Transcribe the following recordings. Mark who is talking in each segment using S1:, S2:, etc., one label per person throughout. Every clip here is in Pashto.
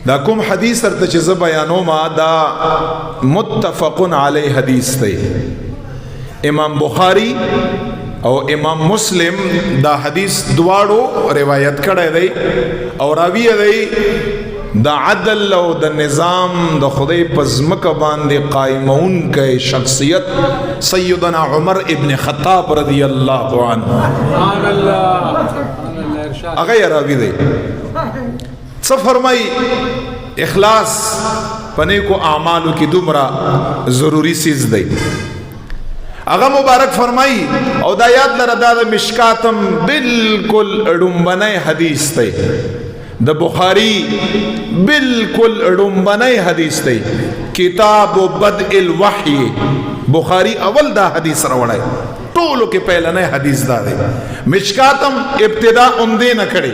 S1: دا کوم حدیث ارته چې ز بیانوم دا متفق علی حدیث دی. امام بخاری او امام مسلم دا حدیث دواړو روایت کړی دی او راوی دی دا عدل او د نظام د خدای په ځمکه باندې قائمون کې شخصیت سیدنا عمر ابن خطاب رضی الله عنه. هغه راوی دی څه فرمای اخلاص پنه کو اعمالو کی دومره ضروری چیز دی. هغه مبارک فرمای او دا یاد لره دا مشکاتم بالکل ډومبنه حدیث دی د بخاری بالکل ډومبنه حدیث دی. کتاب بدء الوحی بخاری اول دا حدیث راوړای ټولو کې پهلنه حدیث دا دی. مشکاتم ابتدا عمده نه کړي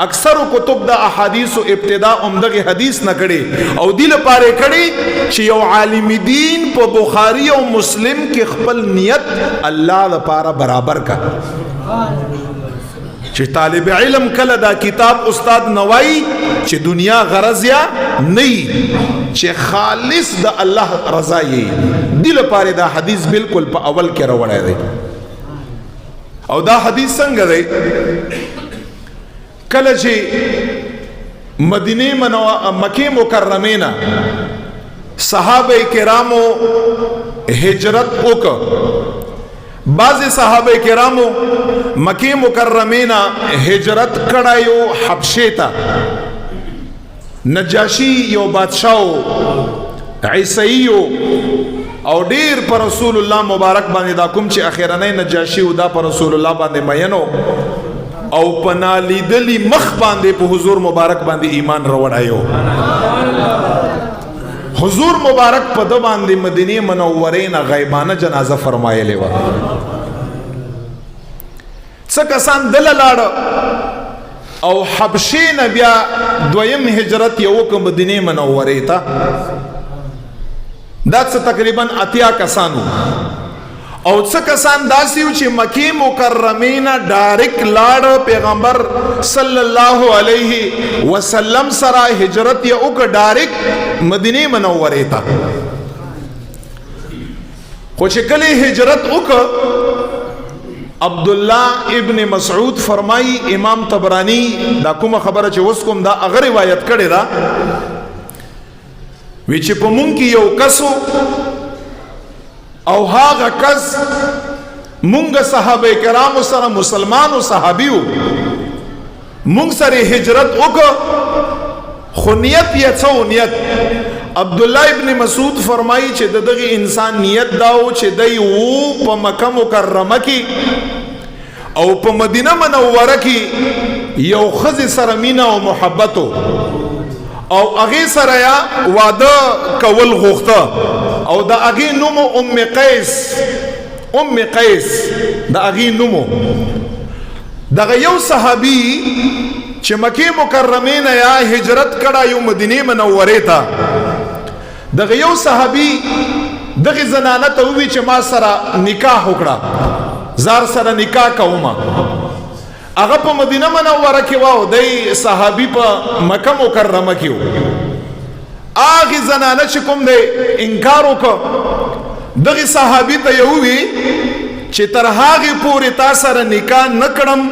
S1: اکثر کتب د احادیث او ابتدا عمده حدیث نه کړي او دل پاره کړي چې یو عالم دین په بخاری او مسلم کې خپل نیت الله لپاره برابر کا چې طالب علم کله دا کتاب استاد نوای چې دنیا غرض یا نه چې خالص د الله رضا یې دل پاره دا حدیث بالکل په اول کې راوړی دی. او دا حدیث څنګه دی کله چې مدینه مکه مکرمه نه صحابه کرامو هجرت وکړه. بعض صحابه کرامو مکه مکرمه نه هجرت کړایو حبشه ته. نجاشی یو بادشاہ عیسیو او ډیر پر رسول الله مبارک باندې دا کوم چې اخیرنۍ نجاشی او دا پر رسول الله باندې مینو او پنالیدلی مخ باندې په حضور مبارک باندې ایمان راوړایو. حضور مبارک په د باندې مدینه منوره نه غیبانه جنازه فرمایلې و. څه کسان دل لاړ او حبشې نه بیا دویم هجرت یو کوم مدینه منوره ته دا څه تقریبا اتیا کسانو او څه کسان داسې و چې مکه مکرمه نه ډایرک لاړ پیغمبر صلی الله علیه وسلم سره هجرت یې وکړ ډایرک مدینه منوره ته. خو چې کله هجرت وکړ عبد الله ابن مسعود فرمای امام طبرانی دا کومه خبره چې اوس کوم دا هغه روایت کړي دا وی چې په مونږ کې یو کسو او هغه کس مونږ صحابه کرامو سره مسلمانو صحابیو مونږ سره هجرت وکړو خو نیت یې څو نیت. عبد الله ابن مسعود فرمایي چې دغه انسان نیت داو چې دی وو په مکه مکرمه کې او په مدینه منوره کې یو خزي سره مینا او محبت او هغه سره یا واده کول غوښته او د هغه نوم ام قیس د هغه نوم دغه یو صحابي چې مکه مکرمه نه یا هجرت کړه یو مدینه منوره ته دغه یو صحابي دغه زنانه ته وی چې ما سره نکاح وکړه زار سره نکاح کوم. هغه په مدینه منوره کې واو دی صحابي په مکه مکرمه کې و. هغه زنانه چې کوم دی انکار وکړ دغه صحابي ته یو وی چې تر هغه پورې تا سره نکاح نکړم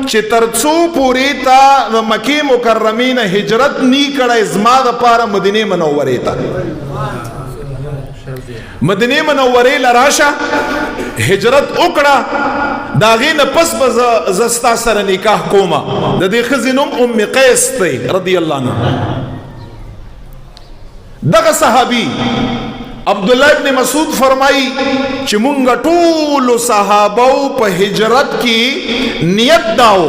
S1: چې تر څو پورې تا مکه مکرمه نه هجرت نی کړای زما د پاره مدینه منوره ته. مدینه منوره لراشه هجرت وکړه داغه نه پس زستا سره نکاح کوما. د دې خزینم ام قیس ته رضی الله عنها. دغه صحابي عبد الله ابن مسعود فرمای چې مونږ ټول صحابه په هجرت کې نیت داو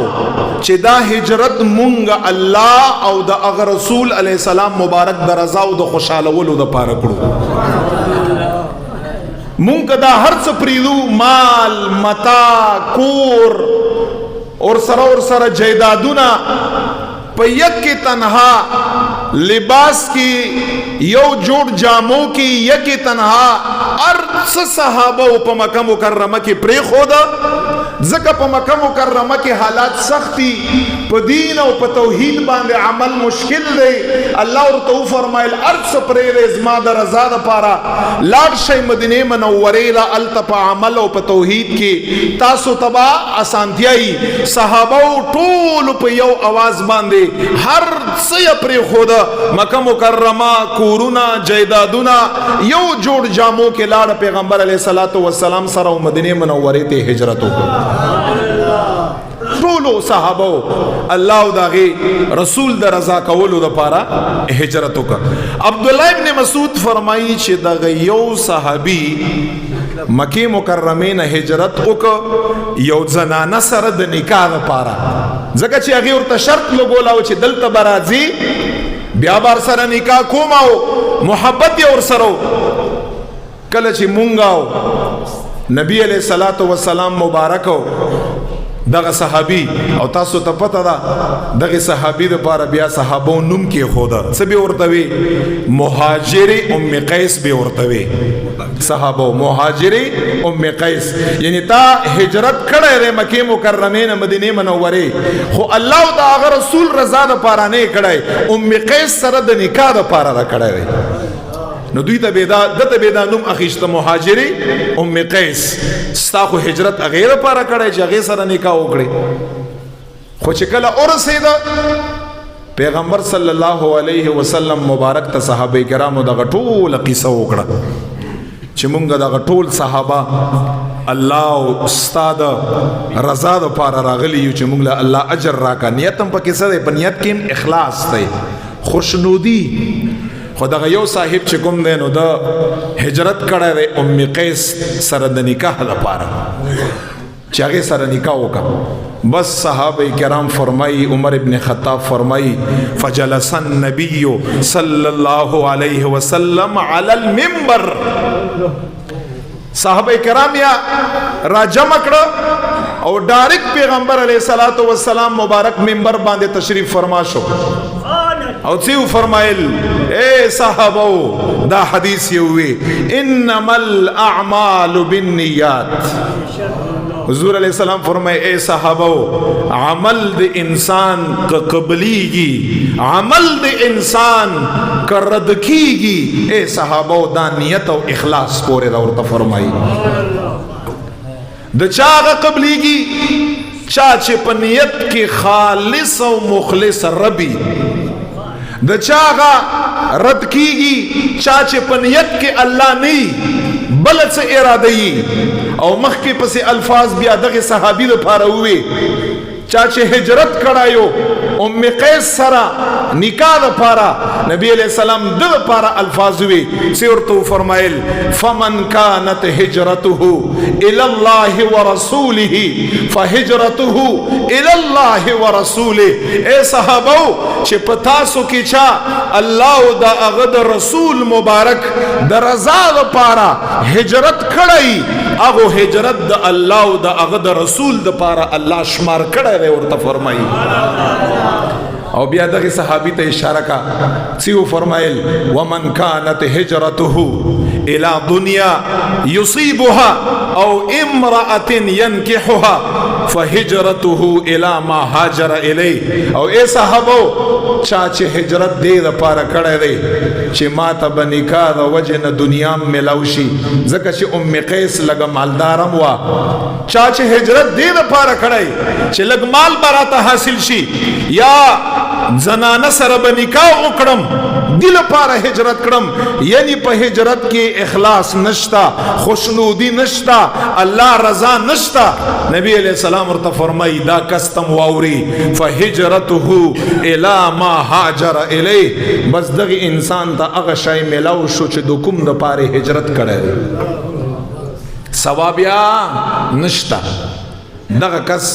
S1: چې دا هجرت مونږ الله او د هغه رسول علی السلام مبارک درزا او د خوشاله ولو د پاره کړو. مونږ دا هر څه پریدو مال متا کور اور سره جیدادونه په یک کې تنها لباس کی یو جوڑ جامو کی یکی تنہا ارس صحابہ پا مکہ مکرمہ کی پری خودا زکا پا مکہ مکرمہ کی حالات سختی پا دین و پا توحید باندے عمل مشکل دے اللہ اور تو فرمائل ارس پری رزما دا رضا دا پارا لاڑ شای مدینہ منوریلا التپا عمل و پا توحید کی تاسو تبا آسانتیائی صحابہ ٹول پا یو آواز باندے ہر سی پری خودا مکہ مکرمہ کورونا جیدادونا یو جوڑ جامو کے لاڑ پیغمبر علیہ السلام سر و مدینہ منورے تے ہجرتو ټولو صحابو الله داغي رسول د رضا کولو د پاره هجرت وکړه. عبدالله ابن مسعود فرمایي چې دغه یو صحابي مکه مکرمه نه هجرت وکړه یو زنانه سره د نکاح لپاره ځکه چې هغه ورته شرط لګولاو چې دلته برازي بیا بار سره نکاح کوماو محبت یې ور سره کله چې مونږ نبی علیہ الصلوۃ والسلام مبارکو دغه صحابي او تاسو ته پته ده دغه صحابي د پاره بیا صحابو نوم کې خوده څه به ورته وي مهاجر ام قیس به ورته وي صحابو مهاجر ام قیس یعنی تا هجرت کړه ر مکه مکرمه نه مدینه منوره خو الله دا هغه رسول رضا د پاره نه کړه ام قیس سره د نکاح د پاره را کړه نو دوی ته بیدا دته بیدا نوم اخیشته مهاجری ام قیس ستا خو هجرت غیر پاره کړی چې هغه سره نکاح وکړي خو چې کله ورسېده پیغمبر صلی الله علیه وسلم مبارک ته صحابه کرامو دغه ټول قصه وکړه چې مونږ دغه ټول صحابه الله استاد رضا د پاره راغلی یو چې مونږ له الله اجر راکا نیت هم پکې سره په نیت کې اخلاص دی خوشنودی خدا یو صاحب چې کوم دی نو دا هجرت کړی دی ام قیس سره د نکاح لپاره چې هغه سره نکاح وکړه بس صحابه کرام فرمائی عمر ابن خطاب فرمائی فجلس النبی صلی اللہ علیہ وسلم علی المنبر صحابه کرام یا راجم کړه او ډایرک پیغمبر علیہ الصلوۃ والسلام مبارک منبر باندې تشریف فرما شو او تیو فرمایل اے صحابو دا حدیث یووی انما الاعمال بالنیات حضور علیہ السلام فرمائے اے صحابو عمل د انسان کا قبلیگی عمل د انسان کا رد کیگی اے صحابو دا نیت و اخلاص پورے دورتا فرمائی دا چاگا قبلیگی چاچے پا نیت کی خالص و مخلص ربی د چاغا رد کیگی چاچے پنیت کے اللہ نہیں بلد سے ارادئی او مخ کے پس الفاظ بیا دغه صحابی د پاره ہوئے چاچے ہجرت کڑایو ام قیس سرا نکاح د پاره نبی علیہ السلام د پاره الفاظ ہوئے سورتو فرمائل فمن كانت هجرته الى الله ورسوله فهجرته الى الله ورسوله اے صحابو چې پتاسو کې چا الله دا هغه د رسول مبارک د رضا لپاره هجرت کړی هغه هجرت د الله او د هغه د رسول لپاره الله شمار کړی دی ورته فرمایي او بیا دغه صحابي ته اشاره کا سیو فرمایل ومن كانت هجرته الى دنیا يصيبها او امرأة ينكحها فهجرته الى ما هاجر الیه او اے صحابو چاچے ہجرت دے دا پارا کڑے دے چی ما تا بنکا دا وجہ دنیا ملوشی زکا چی ام قیس لگا مالدارم وا چاچے ہجرت دے دا پارا کڑے چی لگ مال براتا حاصل شی یا زنانہ سر بنکا اکڑم دل پارا ہجرت کرم یعنی پا ہجرت کی اخلاص نشتا خوشنودی نشتا اللہ رضا نشتا نبی علیہ السلام ورطا فرمائی دا کستم واوری فہجرته الى ما هاجر الیه بس دغی انسان تا اغشای ملاو شو چه دو کم دا پارے ہجرت کرے ثوابیا نشتا دغه کس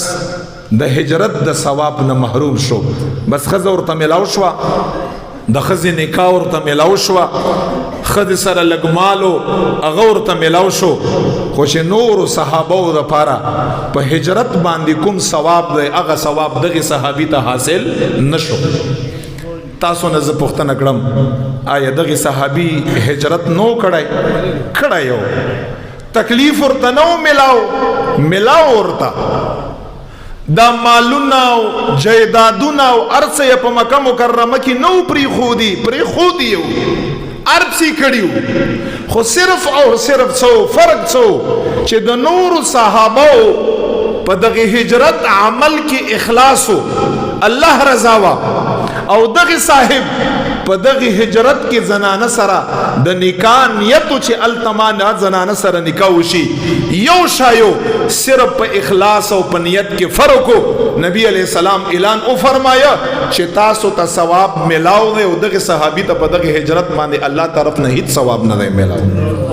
S1: د هجرت د ثواب نه محروم شو بس خزه ورته ملاو شو د خزه نکاح ورته ملاو شو خزه سره لګمالو هغه ورته ملاو شو خو چې نور صحابه د پاره په هجرت باندې کوم ثواب دی هغه ثواب دغه صحابي ته حاصل نشو تاسو نه زه پوښتنه کړم آیا دغه صحابي هجرت نو کړای یو تکلیف ورته نو ملاو ورته دا مالونه او جیدادونه او ارڅه په مکه مکرمه کې نو پری خودي یو ارڅي کړیو خو صرف او صرف څو فرق څو چې د نور صحابه په دغه هجرت عمل کې اخلاص الله رضا وا او دغه صاحب په دغه هجرت کې زنانه سره د نکاح نیت چې التمانه زنانه سره نکاح وشي یو شایو صرف په اخلاص او په نیت کې فرق نبی علیہ السلام اعلان او فرمایا چې تاسو ته ثواب ملاو دی او دغه صحابي ته په دغه هجرت باندې الله طرف نه هیڅ ثواب نه دی ملاو